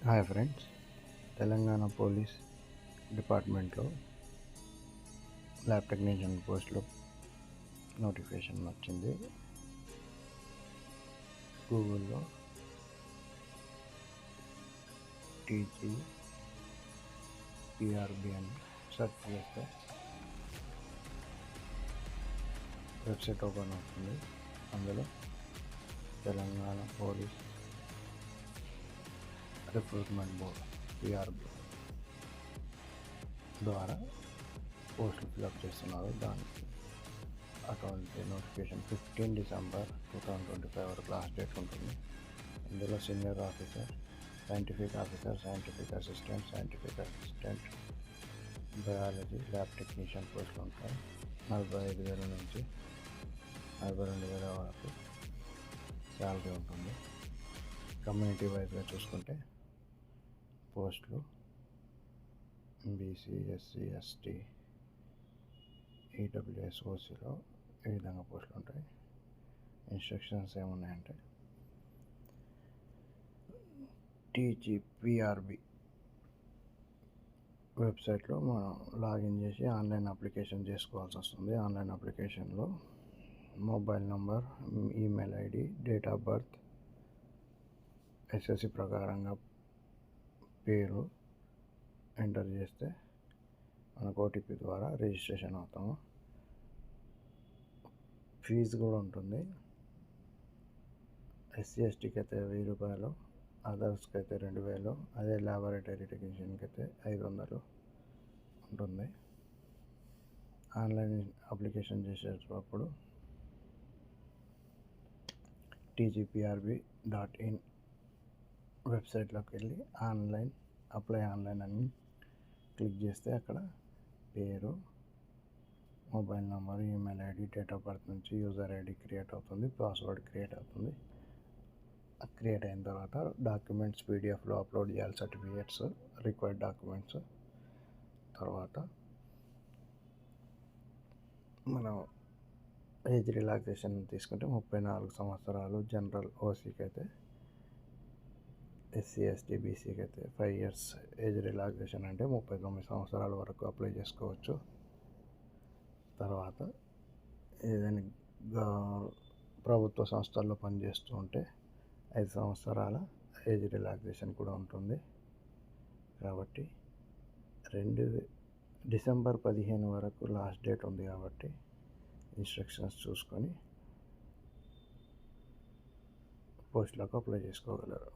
Hi friends, Telangana police డిపార్ట్మెంట్లో lab technician పోస్ట్లో notification వచ్చింది. గూగుల్లో TGPRB అని సెర్చ్ చేస్తే వెబ్సైట్ ఓపెన్ అవుతుంది. అందులో Telangana police recruitment board PRB ద్వారా పోస్టులు ఫిలప్ చేస్తున్నారు. దానికి అటువంటి నోటిఫికేషన్ 15 డిసెంబర్ 2025 వరకు లాస్ట్ డేట్ ఉంటుంది. ఇందులో senior officer, scientific officer, scientific assistant, biology, lab technician పోస్టులు ఉంటాయి. 45,000 నుంచి 42,000 వరకు శాలరీ ఉంటుంది. కమ్యూనిటీ వైజ్గా చూసుకుంటే పోస్టులు BC, SC, ST, EWS, OCలో ఈ విధంగా పోస్టులు ఉంటాయి. ఇన్స్ట్రక్షన్స్ ఏమున్నాయంటే, TGPRB వెబ్సైట్లో మనం లాగిన్ చేసి ఆన్లైన్ అప్లికేషన్ చేసుకోవాల్సి వస్తుంది. ఆన్లైన్ అప్లికేషన్లో mobile number, email ID, date of birth, SSC ప్రకారంగా పేరు ఎంటర్ చేస్తే మనకు OTP ద్వారా రిజిస్ట్రేషన్ అవుతాము. ఫీజు కూడా ఉంటుంది. SC, STకి అయితే 1,000 రూపాయలు, అదర్స్కి అయితే 2,000, అదే ల్యాబొరేటరీ టెక్నీషియన్కి అయితే 500 ఉంటుంది. ఆన్లైన్ అప్లికేషన్ చేసేటప్పుడు TGPRB.in వెబ్సైట్లోకి వెళ్ళి అప్లై ఆన్లైన్ అని క్లిక్ చేస్తే అక్కడ పేరు, mobile number, email ID, date of birth నుంచి యూజర్ ID క్రియేట్ అవుతుంది, పాస్వర్డ్ క్రియేట్ అవుతుంది. క్రియేట్ అయిన తర్వాత డాక్యుమెంట్స్ PDFలో అప్లోడ్ చేయాలి, సర్టిఫికేట్స్, రిక్వైర్డ్ డాక్యుమెంట్స్. తర్వాత మనం ఏజ్ రిలాక్సేషన్ తీసుకుంటే 34 సంవత్సరాలు జనరల్, OCకి అయితే, SC, ST, BCకి అయితే 5 years ఏజ్ రిలాక్సేషన్ అంటే 39 సంవత్సరాల వరకు అప్లై చేసుకోవచ్చు. తర్వాత ఏదైనా ప్రభుత్వ సంస్థల్లో పనిచేస్తూ ఉంటే 5 సంవత్సరాల ఏజ్ రిలాక్సేషన్ కూడా ఉంటుంది. కాబట్టి డిసెంబర్ 15 వరకు లాస్ట్ డేట్ ఉంది. కాబట్టి ఇన్స్ట్రక్షన్స్ చూసుకొని పోస్టులకు అప్లై చేసుకోగలరు.